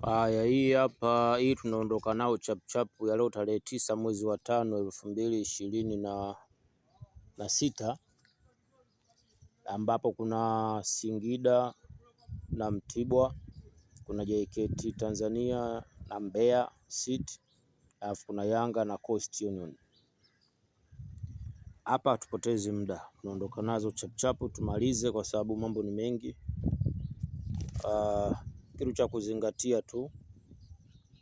Haya, hii hapa, hii tunaondoka nao chapchapu ya leo tarehe 9 mwezi wa 5 2026, ambapo kuna Singida na Mtibwa, kuna JKT Tanzania na Mbeya City, alafu kuna Yanga na Coast Union. Hapa hatupotezi muda, tunaondoka nazo chapchapu tumalize, kwa sababu mambo ni mengi. Kitu cha kuzingatia tu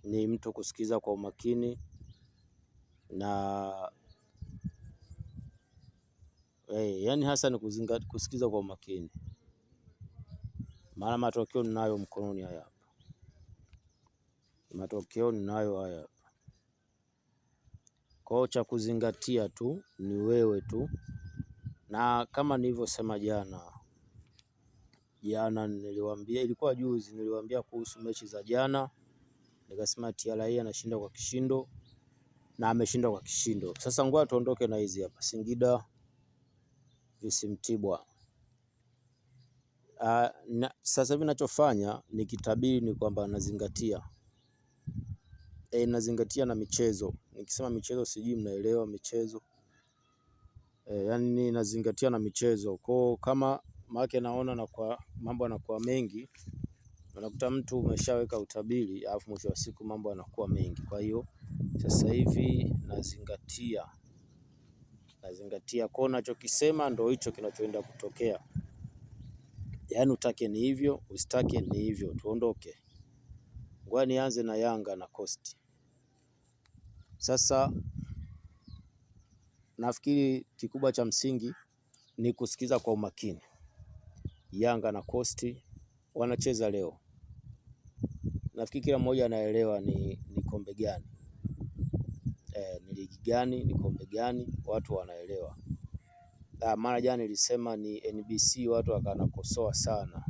ni mtu kusikiza kwa umakini na yani hasa ni kusikiza kwa umakini, maana matokeo ninayo mkononi haya hapa. Matokeo ninayo haya hapa. Kwa cha kuzingatia tu ni wewe tu, na kama nilivyosema jana niliwaambia, ilikuwa juzi, niliwaambia kuhusu mechi za jana, nikasema TRA anashinda kwa kishindo na ameshinda kwa kishindo. Sasa ngoja tuondoke na hizi hapa. Singida vs Mtibwa. Sasa hivi ninachofanya ni kitabiri, ni kwamba nazingatia nazingatia na michezo. Nikisema michezo sijui mnaelewa michezo. Yani nazingatia na michezo. Kwa kama maana naona na kwa mambo yanakuwa mengi, unakuta mtu umeshaweka utabiri alafu mwisho wa siku mambo yanakuwa mengi. Kwa hiyo sasa hivi nazingatia kwa ninachokisema ndio hicho kinachoenda kutokea. Yani utake ni hivyo, usitake ni hivyo, tuondoke. Ngoja nianze na Yanga na Coast. Sasa nafikiri kikubwa cha msingi ni kusikiza kwa umakini. Yanga na Coast wanacheza leo. Nafikiri kila mmoja anaelewa ni kombe gani, ni ligi gani, ni kombe gani, watu wanaelewa. Mara jana nilisema ni NBC, watu wakanakosoa sana,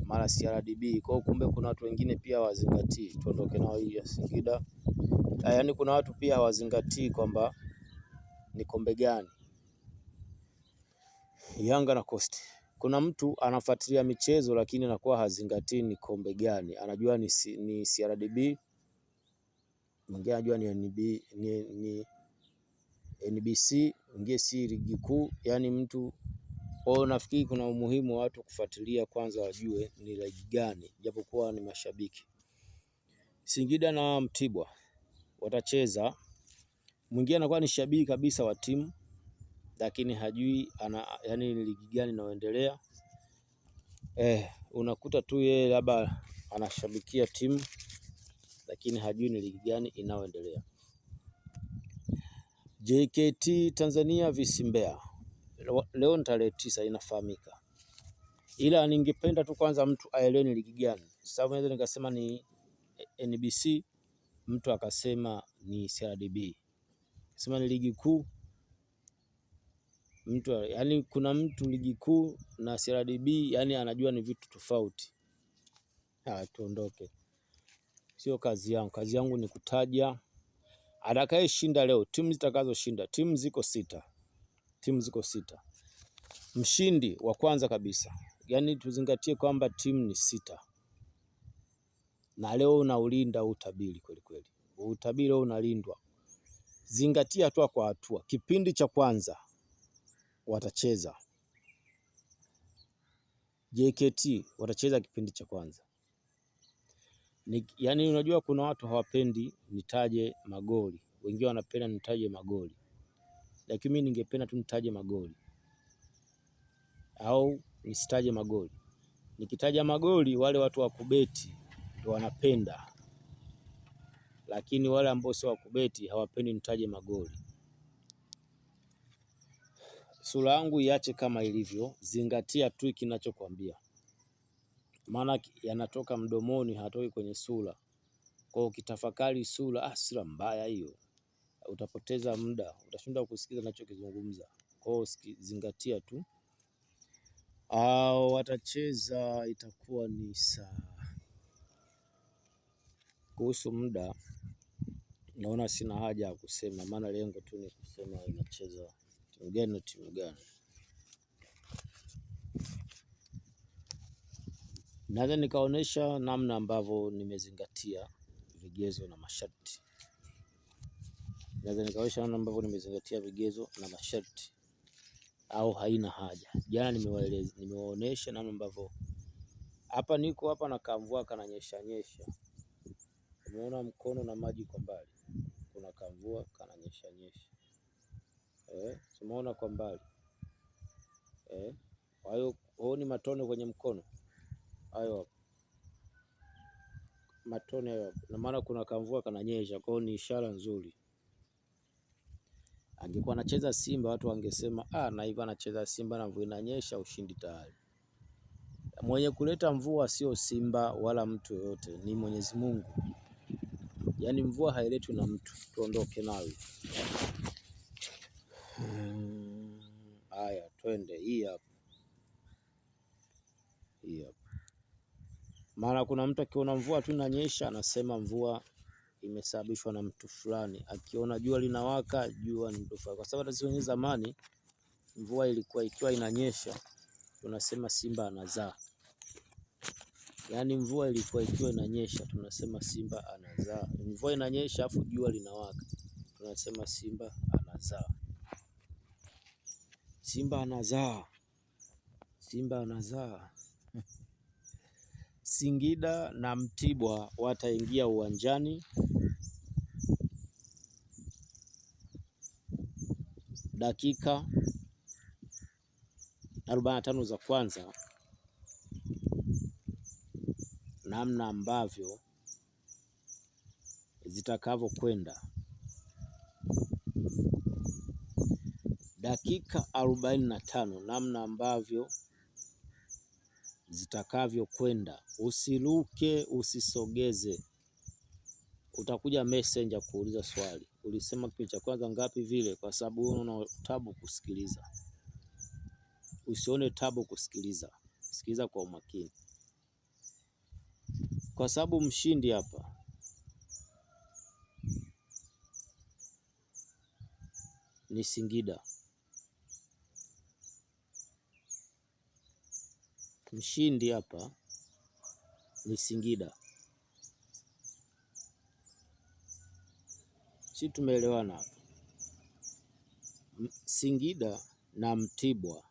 mara CRDB. Kwa kumbe kuna watu wengine pia hawazingatii. Tuondoke nao hii ya Singida. Yani kuna watu pia hawazingatii kwamba ni kombe gani, Yanga na Coast. Kuna mtu anafuatilia michezo lakini anakuwa hazingatii ni kombe gani. Anajua ni CRDB, mwingine anajua ni NBC, mwingine si ligi kuu. Yani mtu nafikiri kuna umuhimu wa watu kufuatilia kwanza, wajue ni ligi gani, japokuwa ni mashabiki. Singida na Mtibwa watacheza. Mwingine anakuwa ni shabiki kabisa wa timu lakini hajui yani ni ligi gani inayoendelea. Unakuta tu yeye labda anashabikia timu lakini hajui ni ligi gani inayoendelea. JKT Tanzania vs Mbeya leo ni tarehe 9, inafahamika. Ila ningependa tu kwanza mtu aelewe ni ligi gani. Sababu naweza nikasema ni NBC, mtu akasema ni CRDB. Sema ni ligi kuu, mtu yani kuna mtu ligi kuu na CRDB yani anajua ni vitu tofauti. Tuondoke. Sio kazi yangu. Kazi yangu ni kutaja atakaye shinda leo, timu zitakazoshinda. Timu ziko sita. Mshindi wa kwanza kabisa, yani tuzingatie kwamba timu ni 6. Na leo unaulinda utabiri kweli kweli. Utabiri leo unalindwa. Zingatia hatua kwa hatua. Kipindi cha kwanza watacheza JKT, watacheza kipindi cha kwanza. Yani unajua kuna watu hawapendi nitaje magoli, wengine wanapenda nitaje magoli, lakini mimi ningependa tu nitaje magoli au nisitaje magoli. Nikitaja magoli wale watu wa kubeti ndio wanapenda, lakini wale ambao sio wa kubeti hawapendi nitaje magoli. Sura yangu iache kama ilivyo, zingatia tu kinachokuambia, maana yanatoka mdomoni, hatoki kwenye sura. Kwa ukitafakari sura, sura mbaya hiyo, utapoteza muda, utashinda kusikiza ninachokizungumza. Kwa zingatia tu. Watacheza itakuwa ni saa. Kuhusu muda naona sina haja ya kusema, maana lengo tu ni kusema inacheza timu gani na timu gani. Naweza nikaonyesha namna ambavyo nimezingatia vigezo na masharti. Au haina haja. Jana nimewaonesha namna ambavyo hapa niko hapa na kamvua kananyesha nyesha. Umeona mkono na maji kwa mbali. Kuna kamvua kananyesha nyesha. Umeona kwa mbali. Kwa hiyo huoni matone kwenye mkono? Hayo matone hayo. Na maana kuna kamvua kananyesha, kwa hiyo ni ishara nzuri. Angekuwa anacheza Simba watu wangesema na hivi anacheza Simba na mvua inanyesha, ushindi tayari. Mwenye kuleta mvua sio Simba wala mtu yoyote, ni Mwenyezi Mungu. Yaani mvua hailetwi na mtu, tuondoke nayo. Haya, twende hii hapa. Maana kuna mtu akiona mvua tu inanyesha anasema mvua imesababishwa na mtu fulani. Akiona jua linawaka, jua ni mtu fulani. Kwa sababu hata sisi zamani mvua ilikuwa ikiwa inanyesha tunasema Simba anazaa. Yaani mvua ilikuwa ikiwa inanyesha tunasema Simba anazaa. Mvua inanyesha afu jua linawaka tunasema Simba anazaa. Simba anazaa. Simba anazaa. Singida na Mtibwa wataingia uwanjani dakika 45 za kwanza. Namna ambavyo zitakavyokwenda, dakika 45, namna ambavyo zitakavyokwenda. Usiruke, usisogeze. Utakuja messenger kuuliza swali, ulisema kipindi cha kwanza ngapi vile, kwa sababu una tabu kusikiliza. Usione tabu kusikiliza, sikiliza kwa umakini, kwa sababu mshindi hapa ni Singida. Mshindi hapa ni Singida. Si tumeelewana hapa? Singida na Mtibwa,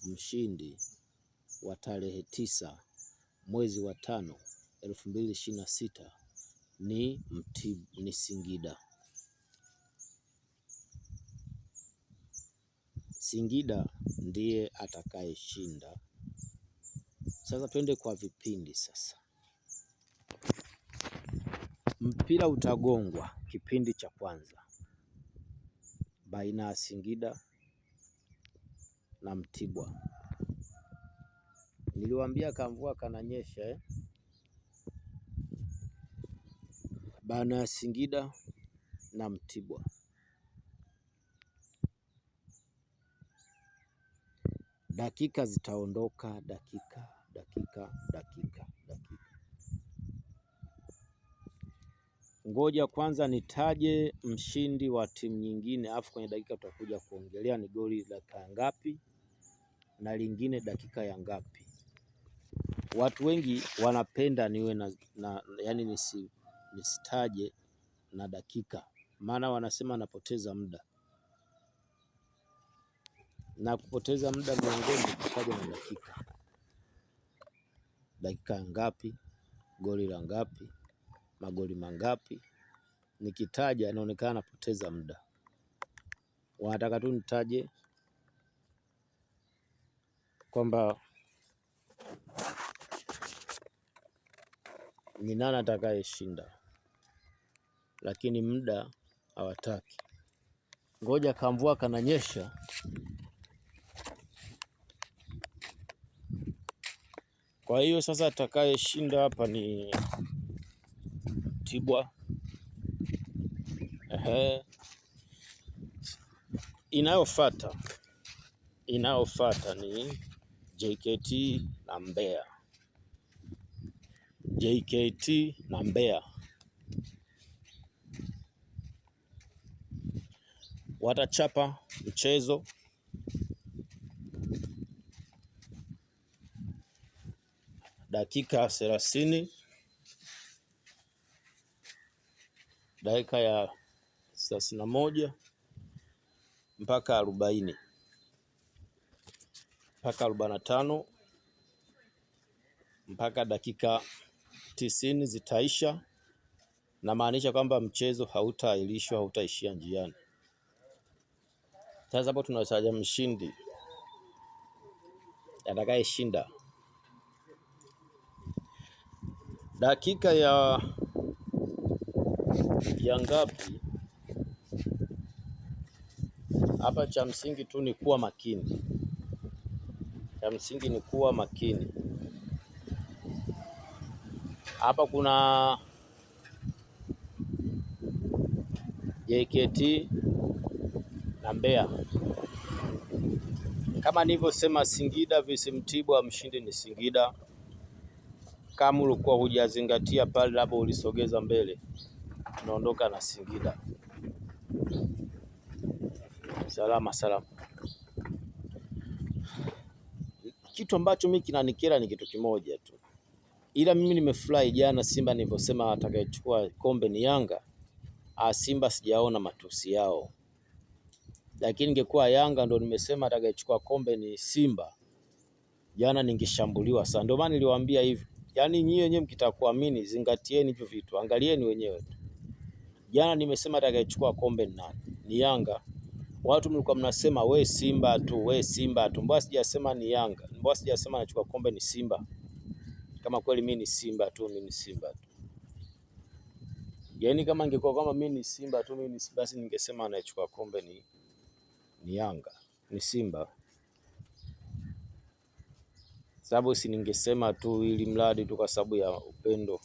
mshindi wa tarehe 9 mwezi wa 5 2026 ni Singida. Singida ndiye atakayeshinda. Sasa twende kwa vipindi sasa. Mpira utagongwa kipindi cha kwanza baina ya Singida na Mtibwa. Niliwaambia kamvua kananyesha baina ya Singida na Mtibwa. Dakika zitaondoka, dakika. Ngoja kwanza nitaje mshindi wa timu nyingine, afu kwenye dakika tutakuja kuongelea ni goli dakika ngapi na lingine dakika ya ngapi. Watu wengi wanapenda niwe yani nisitaje na dakika, maana wanasema napoteza muda. Na kupoteza muda miongoni kutaja na dakika. Dakika ngapi, goli la ngapi, magoli mangapi. Nikitaja inaonekana napoteza muda. Wanataka tu nitaje kwamba ni nani atakayeshinda, lakini muda hawataki. Ngoja kamvua kananyesha. Kwa hiyo sasa atakayeshinda hapa ni Mtibwa. Inayofuata ni JKT na Mbeya. JKT na Mbeya watachapa mchezo dakika 30, dakika ya 31 mpaka 40 mpaka 45 mpaka dakika 90 zitaisha, na maanisha kwamba mchezo hautaahirishwa, hautaishia njiani. Sasa hapo tunataja mshindi atakayeshinda. Dakika ya ngapi hapa? Cha msingi tu ni kuwa makini, cha msingi ni kuwa makini. Hapa kuna JKT na Mbeya. Kama nilivyosema, Singida vs Mtibwa, mshindi ni Singida. Kama ulikuwa hujazingatia pale, labda ulisogeza mbele, tunaondoka na Singida. Salama. Kitu ambacho mimi kinanikera ni kitu kimoja tu, ila mimi nimefurahi jana Simba nilivyosema atakayechukua kombe ni Yanga. Simba sijaona matusi yao, lakini ingekuwa Yanga ndo nimesema atakayechukua kombe ni Simba, jana ningeshambuliwa sana. Ndio maana niliwaambia hivi, yaani nyinyi wenyewe mkitaka kuamini, zingatieni hivyo vitu, angalieni wenyewe. Jana nimesema atakayechukua kombe ni nani? Ni Yanga. Watu mlikuwa mnasema we Simba tu. Mbona sijasema ni Yanga? Mbona sijasema anachukua kombe ni Simba? Kama kweli mimi ni Simba tu. Yaani kama ingekuwa kama mimi ni Simba tu, basi ningesema anachukua kombe ni Yanga, ni Simba. Sababu si ningesema tu ili mradi tu kwa sababu ya upendo.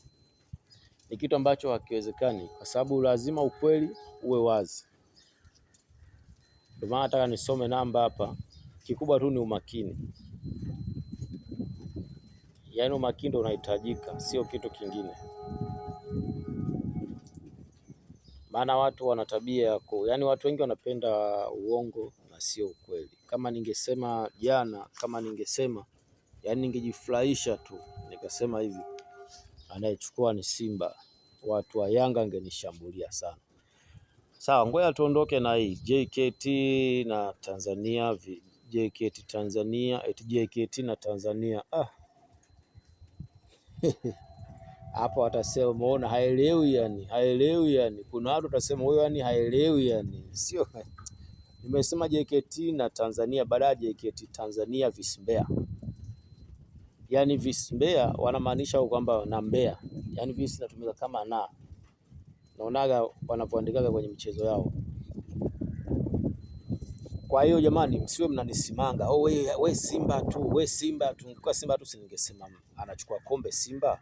Ni kitu ambacho hakiwezekani, kwa sababu lazima ukweli uwe wazi. Ndio maana nataka nisome namba hapa. Kikubwa tu ni umakini. Yaani umakini ndio unahitajika, sio kitu kingine. Maana watu wana tabia yako, yaani watu wengi wanapenda uongo na sio ukweli. Kama ningesema jana, yaani ningejifurahisha tu nikasema hivi, anayechukua ni Simba, watu wa Yanga angenishambulia sana. Sawa, ngoja tuondoke na hii JKT na Tanzania, JKT na Tanzania. Hapo watasema umeona haelewi yani. Kuna watu watasema wewe yani haelewi yani. Sio. Nimesema JKT na Tanzania, baada ya JKT Tanzania vs Mbeya. Yaani vs Mbeya wanamaanisha kwamba na Mbeya. Yaani vs inatumika kama na. Naonaga wanapoandikaga kwenye michezo yao. Kwa hiyo jamani, msiwe mnanisimanga. We Simba tu. Ningekuwa Simba tu singesema anachukua kombe Simba.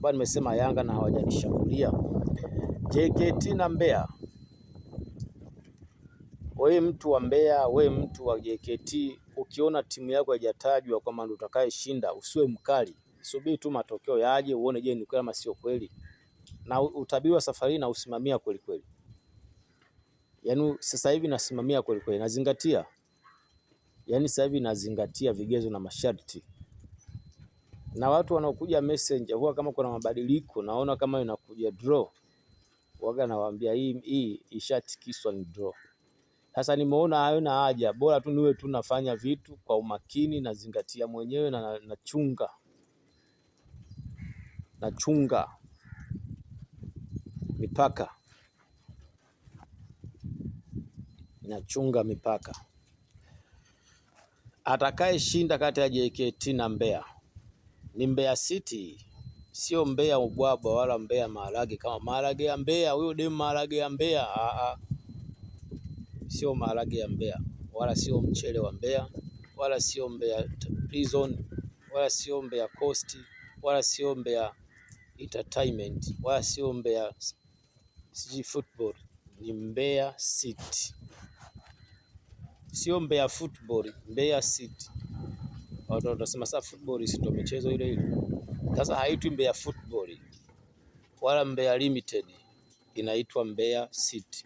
Kwa nimesema Yanga na hawajanishambulia. JKT na Mbeya. Wewe mtu wa Mbeya, wewe mtu wa JKT, ukiona timu yako haijatajwa kwamba ndio utakayeshinda, usiwe mkali. Subiri tu matokeo yaje uone je ni kweli ama sio kweli. Na utabiri wa safari na usimamia kweli kweli. Yaani sasa hivi nasimamia kweli kweli, nazingatia. Yaani sasa hivi nazingatia vigezo na masharti. Na watu wanaokuja Messenger huwa kama kuna mabadiliko, naona kama inakuja draw, waga nawaambia hii ishatikiswa ni draw. Sasa nimeona hayo na haja, bora tu niwe tu nafanya vitu kwa umakini, nazingatia mwenyewe na nachunga mipaka. Atakaye shinda kati ya JKT na Mbeya ni Mbeya City, sio Mbeya ubwabwa wala Mbeya maharage kama maharage ya Mbeya. Huyo demu maharage ya Mbeya, sio maharage ya Mbeya, wala sio mchele wa Mbeya, wala sio Mbeya Prison, wala sio Mbeya Coast, wala sio Mbeya Entertainment, wala sio Mbeya Football. Ni Mbeya City, sio Mbeya Football, Mbeya City. Watu watasema sasa football si ndio michezo ile. Sasa haitwi Mbeya Football wala Mbeya Limited, inaitwa Mbeya City.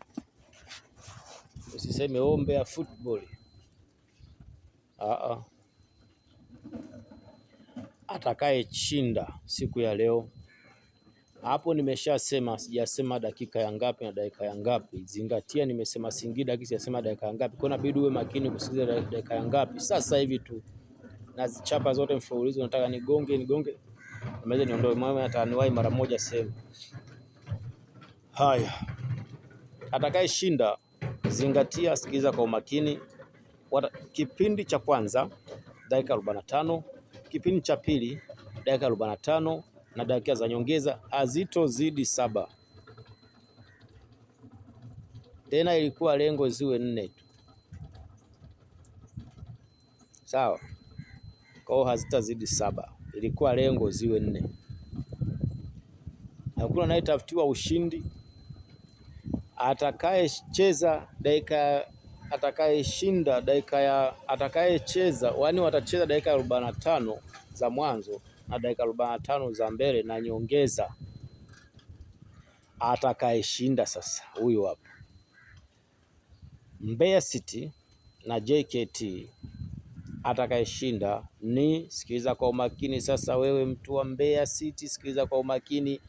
Usiseme Mbeya Football. atakayeshinda siku ya leo. Hapo nimeshasema, sijasema dakika ya ngapi na dakika ya ngapi. Zingatia, nimesema Singida lakini sijasema dakika ya ngapi. Kwa inabidi uwe makini kusikiza dakika ya ngapi. Sasa hivi tu nazichapa zote mfululizo, nataka nigonge nimeweza niondoe mama ataniwahi mara moja sehemu. Haya, atakayeshinda, zingatia, sikiza kwa umakini. Kipindi cha kwanza dakika 45, kipindi cha pili dakika 45 na dakika za nyongeza hazitozidi 7. Tena ilikuwa lengo ziwe 4 tu. Sawa? Kwa hiyo hazitazidi 7. Ilikuwa lengo ziwe 4. Na kuna anayetafutiwa ushindi. Atakayecheza dakika, atakayeshinda dakika ya, atakayecheza wani watacheza dakika 45 za mwanzo na dakika 45 za mbele na nyongeza. Atakayeshinda sasa huyu hapa. Mbeya City na JKT, atakayeshinda ni, sikiliza kwa umakini sasa wewe mtu wa Mbeya City, sikiliza kwa umakini.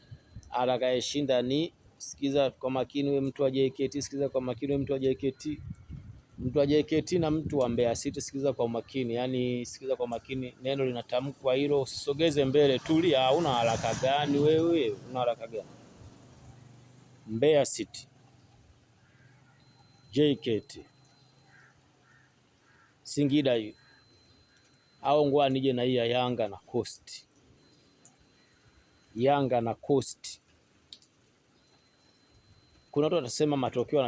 Atakayeshinda ni, sikiliza kwa makini wewe mtu wa JKT, sikiliza kwa makini wewe mtu wa JKT. Mtu wa JKT na mtu wa Mbeya City, sikiliza kwa makini. Yani sikiliza kwa makini, neno linatamkwa hilo, usisogeze mbele, tulia. Una haraka gani wewe? Una haraka gani? Mbeya City, JKT, Singida hiyo. Au ngoa nije na hii ya Yanga na Coast. Yanga na Coast. Kuna watu watasema matokeo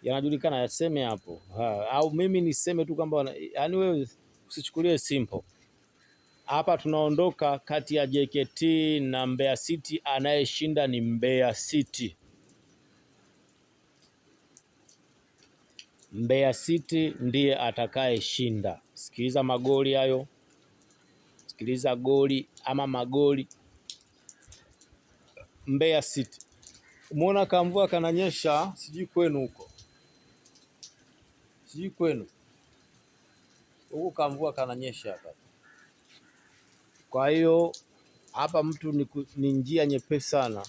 yanajulikana, yaseme hapo. Au mimi niseme tu kwamba, yani wewe usichukulie simple. Hapa tunaondoka kati ya JKT na Mbeya City, anayeshinda ni Mbeya City. Mbeya City ndiye atakayeshinda. Sikiliza magoli hayo. Sikiliza goli ama magoli. Mbeya City. Umeona kamvua kananyesha, sijui kwenu huko. Sijui kwenu. Huko kamvua kananyesha hapa. Kwa hiyo hapa mtu ni njia nyepesi sana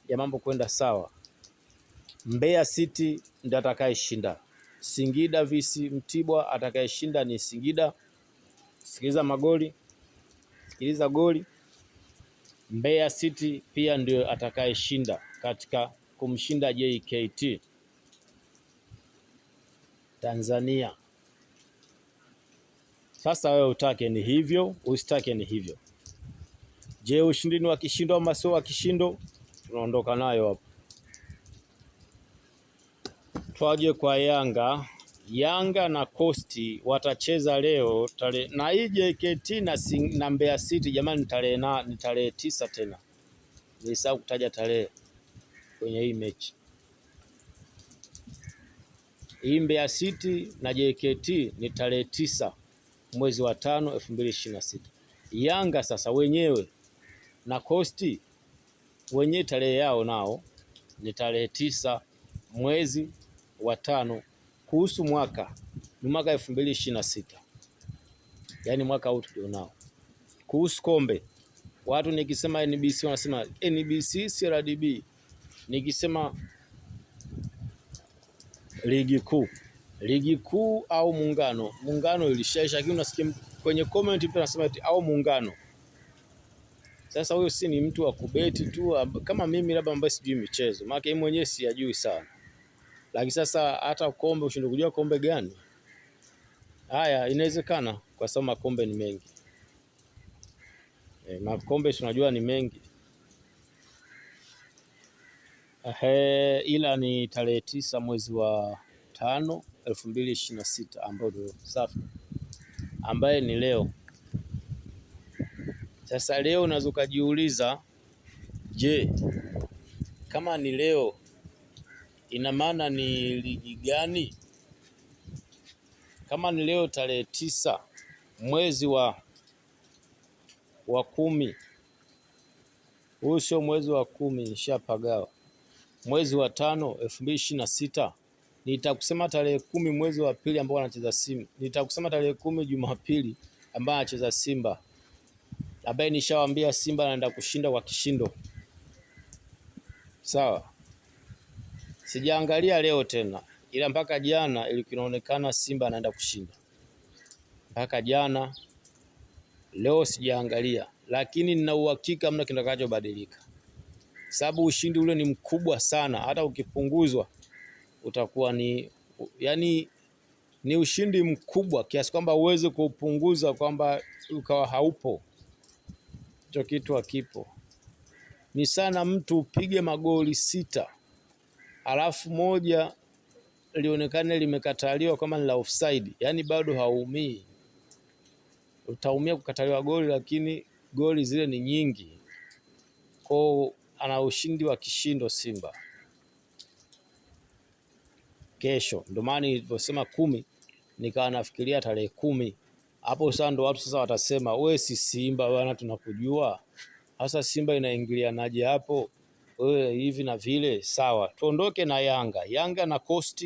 ya mambo kwenda sawa. Mbeya City ndiye atakayeshinda. Singida vs Mtibwa, atakayeshinda ni Singida. Sikiliza magoli. Sikiliza goli. Mbeya City pia ndio atakayeshinda katika kumshinda JKT Tanzania. Sasa wewe utake ni hivyo, usitake ni hivyo. Je, ushindi ni wa kishindo ama sio wa kishindo? Tunaondoka nayo hapo. Twaje kwa Yanga. Yanga na Coast watacheza leo na hii JKT na Mbeya City, jamani, ni tarehe 9 tena. Nilisahau kutaja tarehe kwenye hii mechi. Hii Mbeya City na JKT ni tarehe 9 mwezi wa 5 2026. Yanga sasa wenyewe na Coast wenyewe tarehe yao nao ni tarehe 9 mwezi wa 5. Kuhusu mwaka ni mwaka 2026. Yaani mwaka huu tulionao. Kuhusu kombe, watu nikisema NBC wanasema NBC CRDB. Nikisema ligi kuu au muungano ilishaisha, lakini unasikia kwenye comment mtu anasema au muungano. Sasa huyo si ni mtu wa kubeti tu kama mimi labda ambaye sijui michezo, maana yeye mwenyewe siyajui sana. Lakini sasa hata kombe ushinde kujua kombe gani? Haya, inawezekana kwa sababu makombe ni mengi. Makombe tunajua ni mengi. Ila ni tarehe 9 mwezi wa 5 2026 ambao ndio safi, ambaye ni leo. Sasa leo unaweza kujiuliza, je, kama ni leo ina maana ni ligi gani? Kama ni leo tarehe 9 mwezi wa 10, huu sio mwezi wa 10, nishapagawa. Mwezi wa 5 2026, nitakusema tarehe 10 mwezi wa pili ambao anacheza Simba. Nitakusema tarehe 10 Jumapili ambao anacheza Simba. ambaye nishawaambia Simba anaenda kushinda kwa kishindo. Sawa, sijaangalia leo tena, ila mpaka jana ilikuonekana Simba anaenda kushinda mpaka jana. Leo sijaangalia, lakini nina uhakika mna kitakachobadilika, sababu ushindi ule ni mkubwa sana. Hata ukipunguzwa utakuwa ni ushindi mkubwa kiasi kwamba uweze kuupunguza kwamba ukawa haupo. Hicho kitu hakipo. Ni sana mtu upige magoli 6 alafu moja lionekane limekataliwa kama ni la offside, yani bado haumii. Utaumia kukataliwa goli, lakini goli zile ni nyingi. Kwa ana ushindi wa kishindo Simba kesho. Ndio maana niliposema 10 nikawa nafikiria tarehe 10. Hapo sasa ndo watu sasa watasema wewe si Simba bwana, tunakujua. Sasa Simba inaingilianaje hapo? Wewe hivi na vile. Sawa, tuondoke na Yanga. Yanga na Coast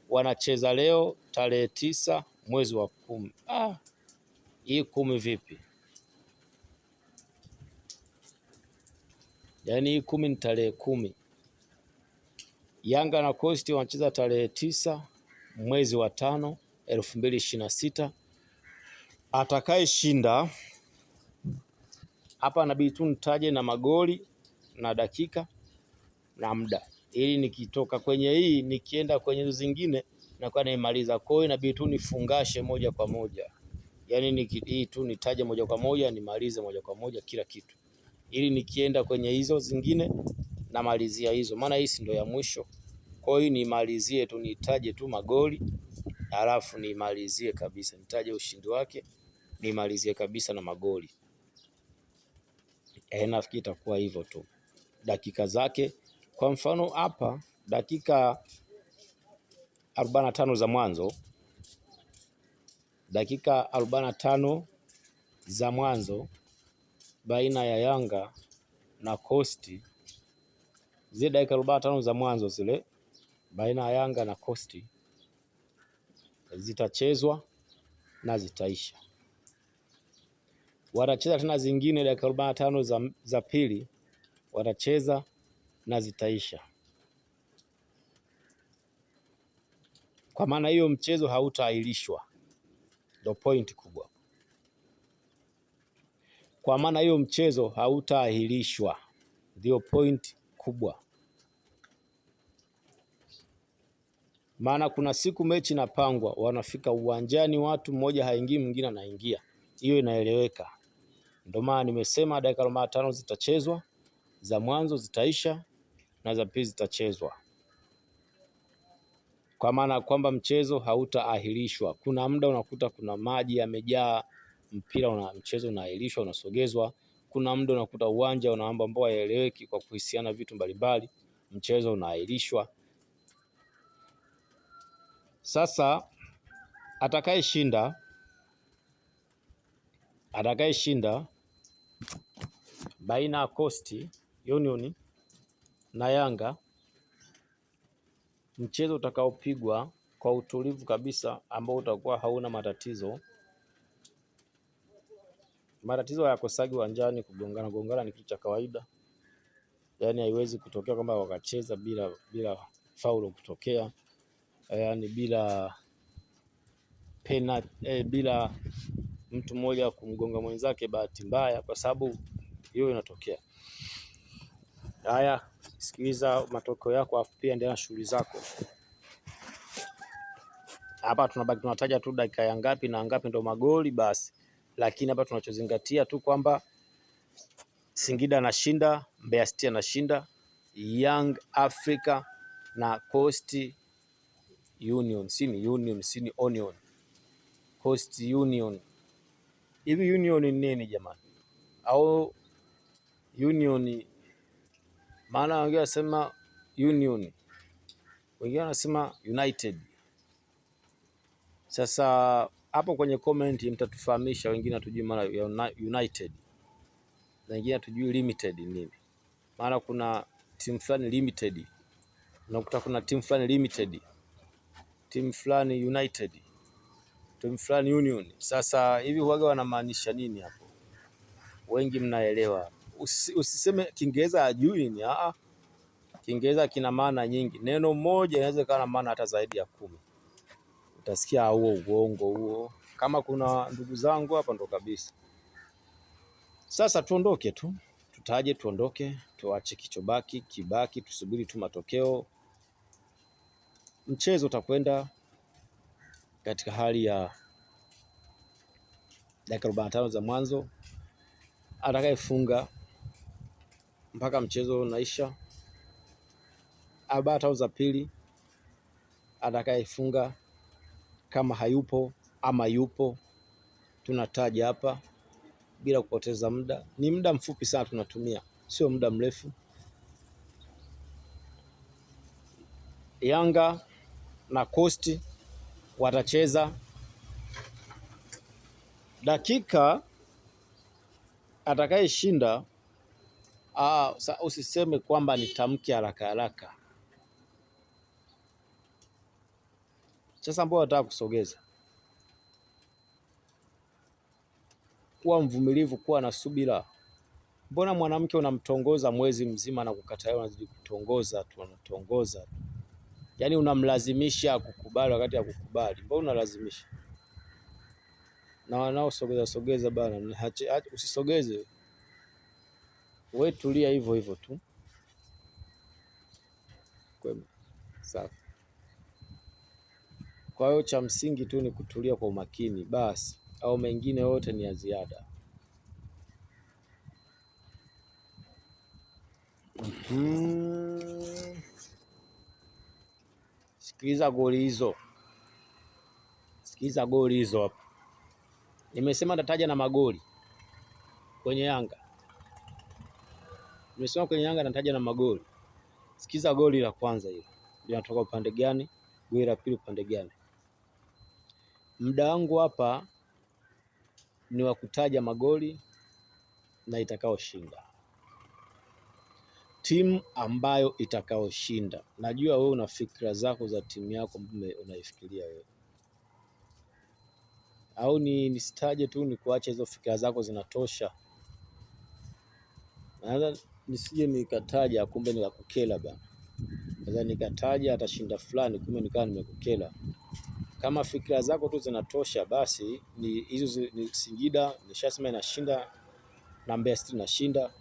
wanacheza leo tarehe 9 mwezi wa 10. Hii 10 vipi? Yaani hii 10 ni tarehe 10. Yanga na Coast wanacheza tarehe 9 mwezi wa 5 2026. Atakaye shinda hapa inabidi tu nitaje na magoli na dakika na muda, ili nikitoka kwenye hii nikienda kwenye zingine nakuwa naimaliza. Kwa hiyo inabidi tu nifungashe moja kwa moja, yaani hii tu nitaje moja kwa moja nimalize moja kwa moja kila kitu, ili nikienda kwenye hizo zingine namalizia hizo, maana hii ndio ya mwisho. Kwa hiyo nimalizie tu, nitaje tu magoli alafu nimalizie kabisa, nitaje ushindi wake nimalizie kabisa na magoli. Nafikiri itakuwa hivyo tu. Dakika zake kwa mfano hapa dakika 45 za mwanzo, dakika 45 za mwanzo baina ya Yanga na Coast, zile dakika 45 za mwanzo zile baina ya Yanga na Coast zitachezwa na zitaisha. Watacheza tena zingine dakika 45 za pili, watacheza na zitaisha. Kwa maana hiyo mchezo hautaahirishwa, ndio point kubwa. Kwa maana hiyo mchezo hautaahirishwa, ndio point kubwa. Maana kuna siku mechi inapangwa, wanafika uwanjani watu mmoja haingii mwingine anaingia, hiyo inaeleweka. Ndio maana nimesema dakika 45 zitachezwa, za mwanzo zitaisha na za pili zitachezwa, kwa maana kwamba mchezo hautaahirishwa. Kuna muda unakuta kuna maji yamejaa, mchezo unaahirishwa, unasogezwa. Kuna muda unakuta uwanja una mambo ambayo hayaeleweki kwa kuhusiana vitu mbalimbali, mchezo unaahirishwa. Sasa atakayeshinda baina ya Coast Union na Yanga, mchezo utakaopigwa kwa utulivu kabisa, ambao utakuwa hauna matatizo. Matatizo hayakosagi uwanjani, kugongana ni kitu cha kawaida. Yaani haiwezi kutokea kwamba wakacheza bila faulo kutokea, yaani bila penalty, bila mtu mmoja kumgonga mwenzake bahati mbaya, kwa sababu hiyo inatokea. Haya, sikiliza matokeo yako afu pia endelea na shughuli zako. Hapa tunataja tu dakika ya ngapi na ngapi ndo magoli basi, lakini hapa tunachozingatia tu kwamba Singida anashinda, Mbeya City anashinda, Young Africa na Coast Union, sini Onion, Coast Union. Hivi Union ni nini jamani? Au Union, maana wengine wanasema Union, wengine wanasema United. Sasa hapo kwenye comment mtatufahamisha, wengine hatujui maana ya United na wengine hatujui limited nini. Maana kuna timu fulani limited, unakuta kuna timu fulani limited, timu fulani United, timu fulani Union. Sasa hivi huaga wanamaanisha nini hapo? wengi mnaelewa. Usiseme Kiingereza hajui ni Kiingereza kina maana nyingi. Neno moja inaweza kuwa na maana hata zaidi ya 10. Utasikia huo uongo huo. Kama kuna ndugu zangu hapa ndo kabisa. Sasa tuondoke tu. Tutaje tuondoke, tuache kichobaki, kibaki, tusubiri tu matokeo. Mchezo utakwenda katika hali ya dakika 45 za mwanzo. Atakayefunga mpaka mchezo unaisha. 45 za pili. Atakayefunga kama hayupo ama yupo, tunataja hapa bila kupoteza muda. Ni muda mfupi sana tunatumia, sio muda mrefu. Yanga na Coast watacheza dakika. Atakayeshinda, usiseme kwamba nitamke haraka haraka. Sasa mbona nataka kusogeza? Kuwa mvumilivu, kuwa na subira. Mbona mwanamke unamtongoza mwezi mzima na kukataa, unazidi kutongoza tu, unatongoza. Yaani unamlazimisha kukubali wakati ya kukubali. Mbona unalazimisha? Na wanaosogeza bana, usisogeze. Wewe tulia hivyo hivyo tu. Sawa. Kwa hiyo cha msingi tu ni kutulia kwa umakini basi, au mengine yote ni ya ziada. Sikiliza goli hizo. Sikiliza goli hizo hapo. Nimesema nitataja na magoli kwenye Yanga. Nimesema kwenye Yanga nataja na magoli. Sikiza goli la kwanza hilo. Linatoka upande gani? Goli la pili upande gani? Muda wangu hapa ni wa kutaja magoli na itakaoshinda. Timu ambayo itakaoshinda. Najua wewe una fikra zako za timu yako unaifikiria wewe. Au nisitaje tu ni kuacha hizo fikra zako zinatosha. Naweza nisije nikataja kumbe nikakukela bana. Naweza nikataja atashinda fulani kumbe nikawa nimekukela. Kama fikra zako tu zinatosha basi ni hizo ni Singida nishasema inashinda na Mbeya City inashinda.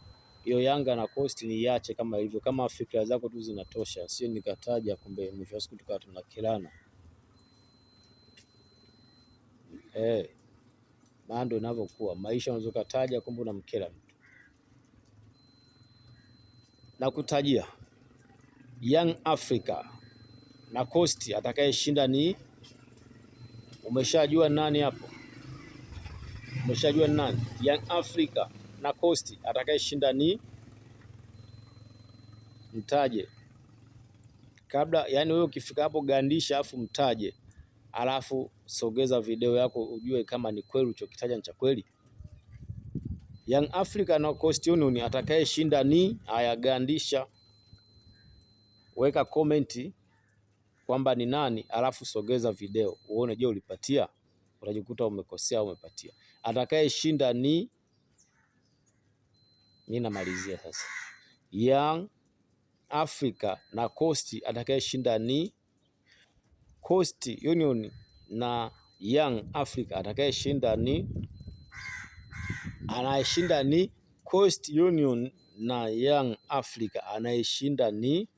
Hiyo Yanga na Coast niache kama hivyo. Kama fikra zako tu zinatosha, sio nikataja kumbe mwisho wa siku tukawa tunakelana. Maana ndio inavyokuwa maisha, unaweza kutaja kumbe unamkela mtu. Na kutajia Young Africa na Coast atakayeshinda ni, umeshajua nani hapo? Umeshajua nani? Young Africa na Coast atakayeshinda ni, mtaje. Kabla, yani wewe ukifika hapo gandisha afu mtaje. Alafu sogeza video yako ujue kama ni kweli ulichokitaja ni cha kweli. Young Africa na Coast Union atakayeshinda ni, gandisha. Weka komenti kwamba ni nani, alafu sogeza video uone je ulipatia. Utajikuta umekosea au umepatia. Atakayeshinda ni, mimi namalizia sasa. Young Africa na Coast atakayeshinda ni Coast Union na Young Africa atakayeshinda ni, anayeshinda ni Coast Union na Young Africa anayeshinda ni.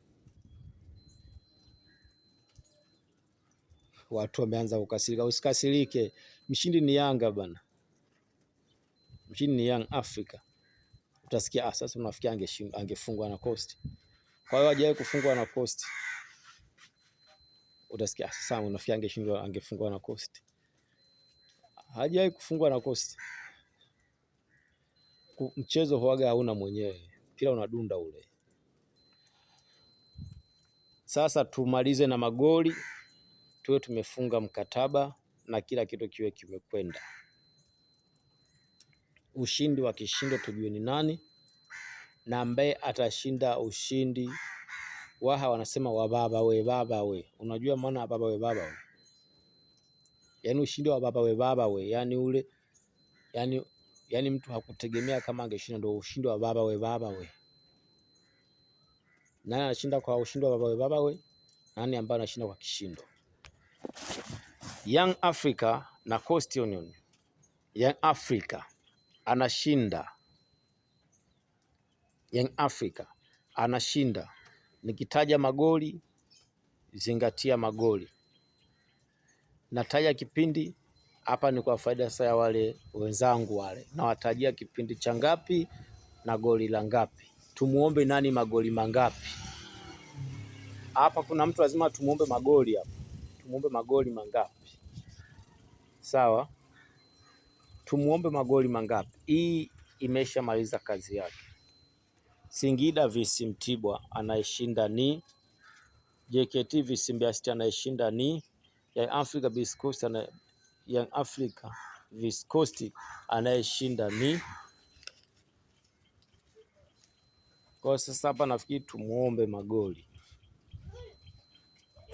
Watu wameanza kukasirika. Usikasirike, mshindi ni Yanga bana. Mshindi ni Young Africa. Utasikia sasa unafikia angefungwa na Coast. Kwa hiyo hajawahi kufungwa na Coast. Utasikia sasa unafikia angefungwa na Coast. Hajawahi kufungwa na Coast. Mchezo huaga hauna mwenyewe, pila unadunda ule. Sasa tumalize na magoli, tuwe tumefunga mkataba na kila kitu kiwe kimekwenda. Ushindi wa kishindo tujue ni nani, na ambaye atashinda ushindi waha wanasema wa baba we. Unajua maana baba we? Yaani ushindi wa baba we, yaani ule, yaani Yaani mtu hakutegemea kama angeshinda, ndio ushindi wa baba we. Nani anashinda kwa ushindi wa baba we? Nani ambaye anashinda kwa kishindo? Young Africa na Coastal Union. Young Africa anashinda. Young Africa anashinda. Nikitaja magoli, zingatia magoli. Nataja kipindi, hapa ni kwa faida sasa ya wale wenzangu wale. Na watajia kipindi cha ngapi na goli la ngapi. Tumuombe nani magoli mangapi? Hapa kuna mtu lazima tumuombe magoli hapa. Tumuombe magoli mangapi? Sawa? Tumuombe magoli mangapi? Hii imeshamaliza kazi yake. Singida vs Mtibwa anayeshinda ni JKT vs Mbeya City anayeshinda ni Young Africa vs Coast Young Africa vs Coast anayeshinda ni. Kwa sasa hapa nafikiri tumuombe magoli.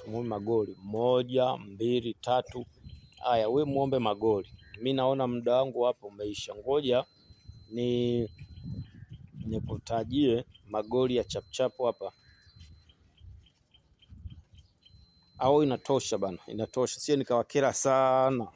Tumuombe magoli 1, 2, 3. Haya, we muombe magoli. Mimi naona muda wangu hapo umeisha. Ngoja nikutajie magoli ya chapchapo hapa. Au inatosha bana, inatosha. Sio nikawakera sana.